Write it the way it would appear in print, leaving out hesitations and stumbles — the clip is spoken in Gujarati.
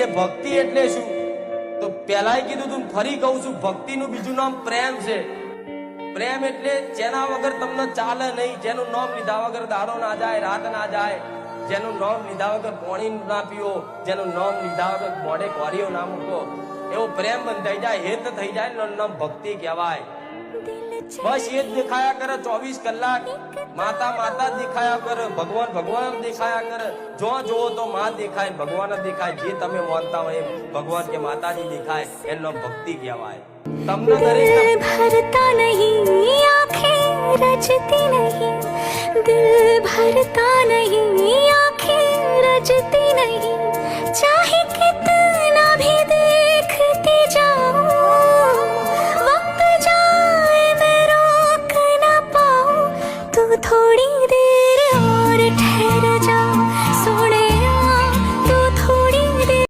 એટલે ભક્તિ એટલે શું? તો પહેલાય કીધું તું, ફરી કહું છું, ભક્તિનું બીજું નામ પ્રેમ છે. પ્રેમ એટલે જેના વગર તમને ચાલે નહીં, જેનું નામ લીધા વગર દાડો ના જાય, રાત ના જાય, જેનું નામ લીધા વગર પાણી ના પીવો, જેનું નામ લીધા વગર મોઢે કોરીઓ ના મૂકો, એવો પ્રેમ બંધાઈ જાય, હેત થઈ જાય, એનું નામ ભક્તિ કહેવાય. બસ એ જ દેખાયા કરે 24 કલાક. માતા માતા દેખાયા કરે, ભગવાન ભગવાન દેખાયા કરે. જો જોવો તો માં દેખાય, ભગવાન દેખાય. જે તમે માનતા હોય ભગવાન કે માતાજી દેખાય, એનું નામ ભક્તિ કહેવાય. તમને દરેક भरता नहीं, आँखें रजती नहीं, दिल भरता नहीं, आँखें रजती नहीं, चाहे कितना